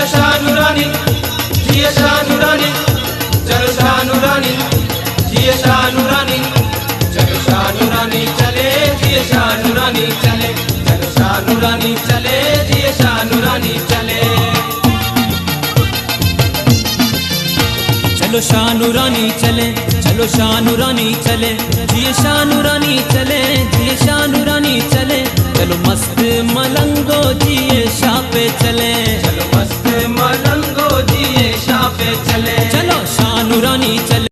शानुरानी जिए शानुरानी, चलो शानुरानी जिए शानुरानी, चलो शानुरानी चले जिए शानुरानी चले, चलो शानुरानी चले जिए शानुरानी चले। चलो शानुरानी चले, चलो शानुरानी चले जिए शानुरानी चले, जिए शानुरानी चले, चलो मस्त मलंगो जिए शाह पे चले, चलो मस्त मलंगो जिए शाह पे चले, चलो शानुरानी चले।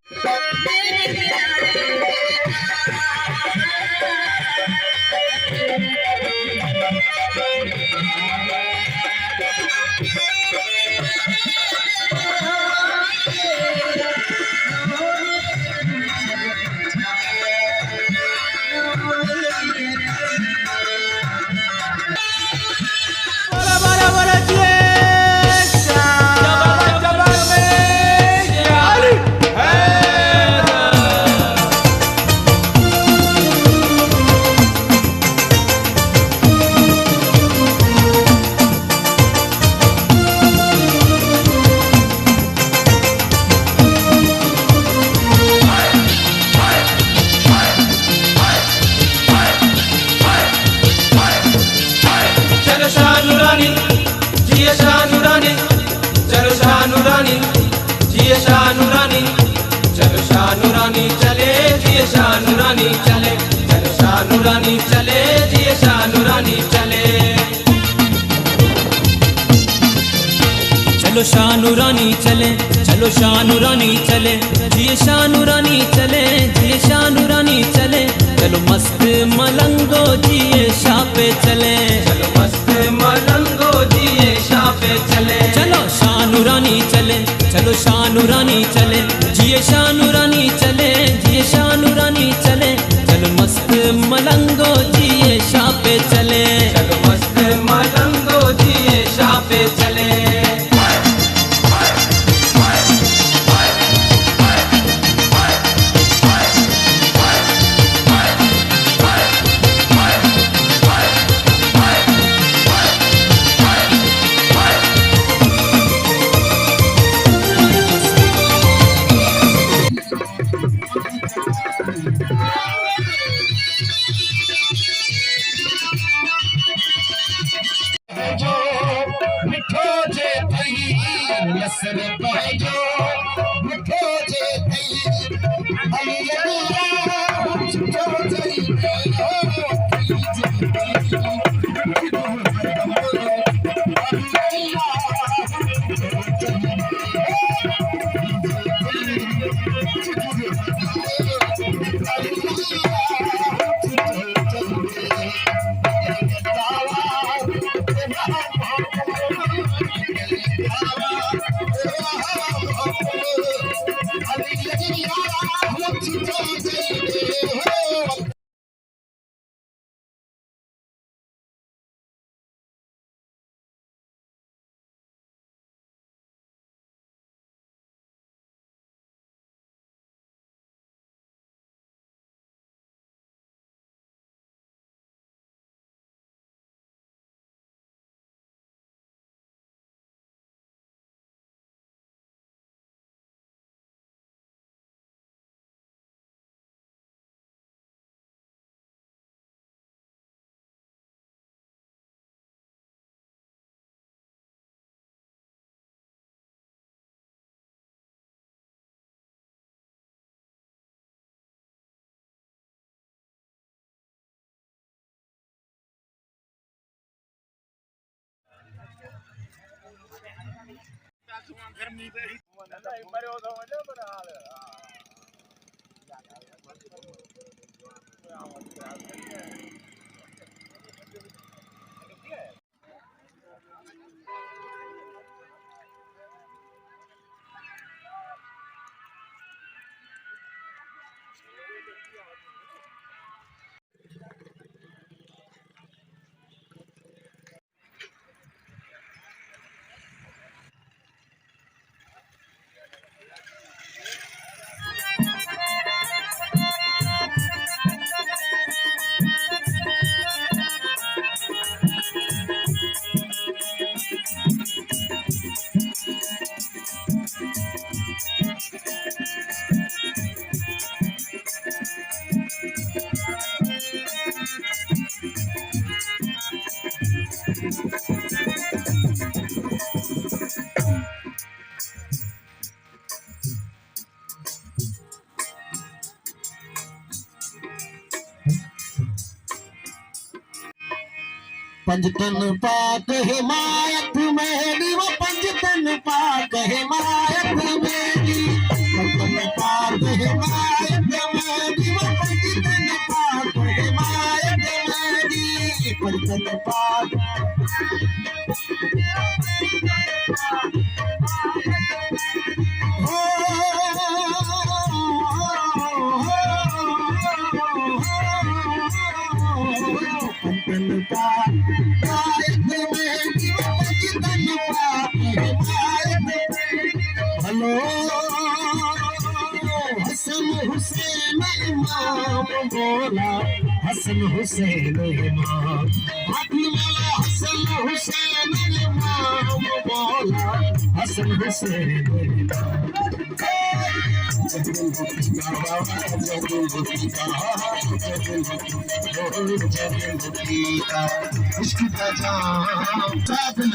जिए शानुरानी, चलो शानुरानी जिए शानुरानी, चलो शानुरानी चले जिए शानुरानी चले, चलो शानुरानी चले जिए शानुरानी चले। चलो शानुरानी चले, चलो शानुरानी चले जिए शानुरानी चले, जिए शानुरानी चले, चलो मस्त मलंगो जिए शाह पे चले, चलो मस्त मलंगो जिए शाह पे चले, चलो शानुरानी चले, चलो शानुरानी चले जिए शानुरानी चले, जिए शानुरानी चले, चलो मस्त मलंगो जिए शाह पे चले, चलो मस्त मलंगो जिए शाह पे चले। मिठो जे थई नसर पाइजो, मिठो जे थई अली अलिया छुटो जई गर्मी पे ही मरे हो तो मजा बना हाल पंजतन पाक हिमायत मेरी, वो पंजतन पाक हिमायत मेरी, पंजतन पाक हिमायत मेरी, वो पंजतन पाक हिमायत मेरी, पंजतन पाक हसन हुसैन इमाम, हसन हुसैन इमाम बोला, हसन हुसैन इश्क का जाम काबिल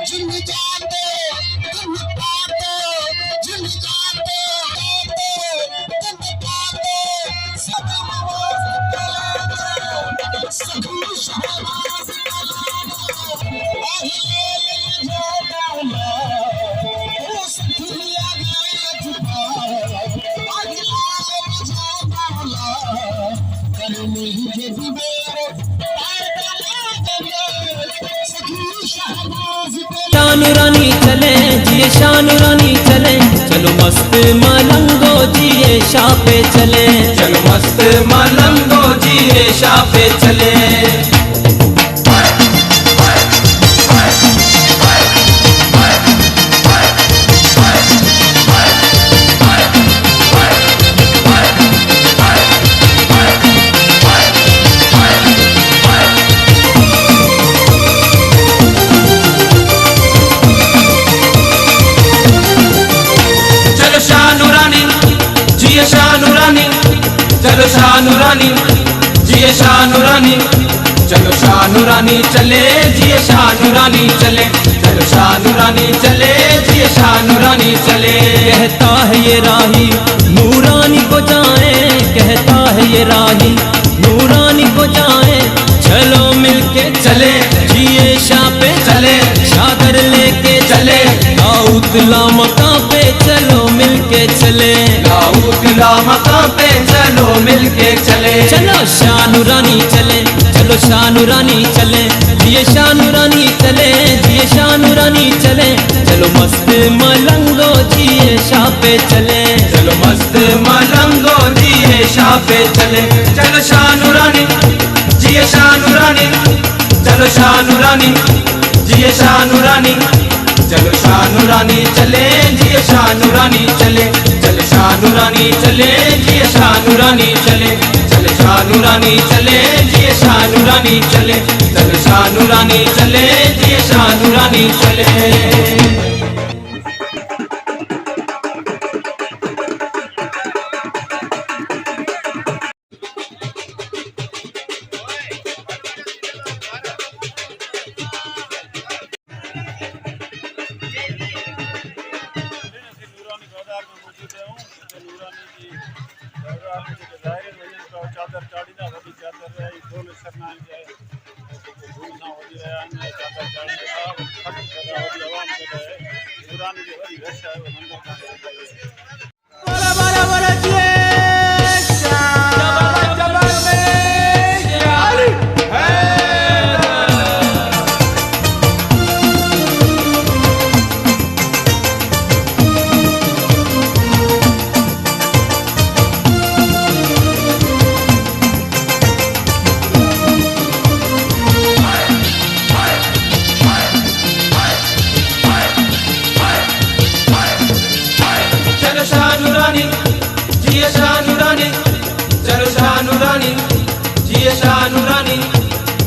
जिन जाते तुम पाते, जिन जाते शानुरानी चले जिए शानुरानी चले, चलो मस्त मलंगो जिए शाह पे चले, चलो मस्त मलंगो जिए शाह पे चले। चलो शानुरानी जिए शानुरानी, चलो शानुरानी चले जिए शानुरानी चले, चलो शानुरानी चले जिए शानुरानी चले। कहता है ये राही नूरानी को जाए, कहता है ये राही नूरानी को जाए, चलो मिलके चले जिए शाह पे चले, चादर लेके चले दाऊद लामका पे, चलो मिलके चले दाऊद लामका पे, चलो मिलके चले। चलो शानुरानी चले, चलो शानुरानी चले जिए शानुरानी चले, जिए शानुरानी चले, चलो मस्त मलंगो जिए शाह पे चले, चलो मस्त मलंगो जिए शाह पे चले। चलो शानुरानी जिए शानुरानी, चलो शानुरानी जिए शानुरानी, चलो शानुरानी चले जिए शानुरानी चले, चलो शानुरानी चले जिए शानुरानी चले, चलो शानुरानी चले जिए शानुरानी चले, चलो शानुरानी चले जिए शानुरानी चले। चादर चाड़ी ना वही चादर है ढोल सरनान जाए धूल ना हो रहा है चादर चाड़ी का खत्म कर रहा है आवाम कर रहा है पुरानी जो वही रश है वो मंदिर का बड़ा बड़ा बड़ा जबल में अली है। नूरानी जिए शाह नूरानी, चलो शाह नूरानी जिए शाह नूरानी,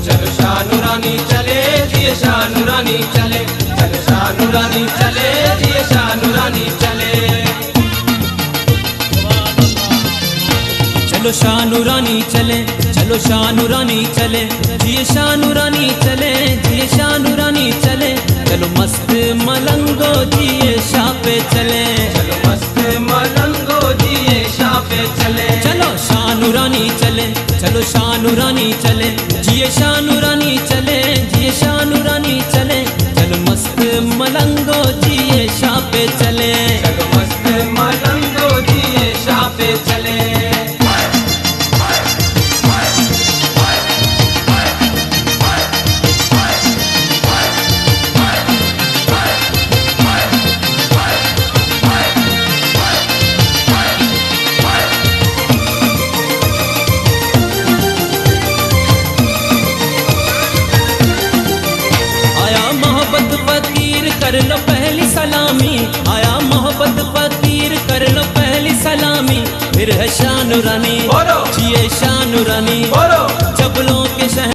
चलो शाह नूरानी चले जिए शाह नूरानी चले, चलो शाह नूरानी चले जिए शाह नूरानी चले। चलो शाह नूरानी चले, चलो शाह नूरानी चले, जिए शाह नूरानी चले जिए शाह नूरानी चले, चलो मस्त मलंगो जिए शाह पे चले, चलो मस्त मलंगो जिए शाह पे चले। चलो शाह नूरानी चले, चलो शाह नूरानी चले, जिए शाह नूरानी चले जिए शाह नूरानी चले, चलो मस्त मलंगो जिए शाह पे चले, चलो मस्त मलंगो जिए शाह पे चले। कर लो पहली सलामी, आया मोहब्बत फकीर कर लो पहली सलामी, फिर है शाह नूरानी जिए शाह नूरानी, जबलों के शहर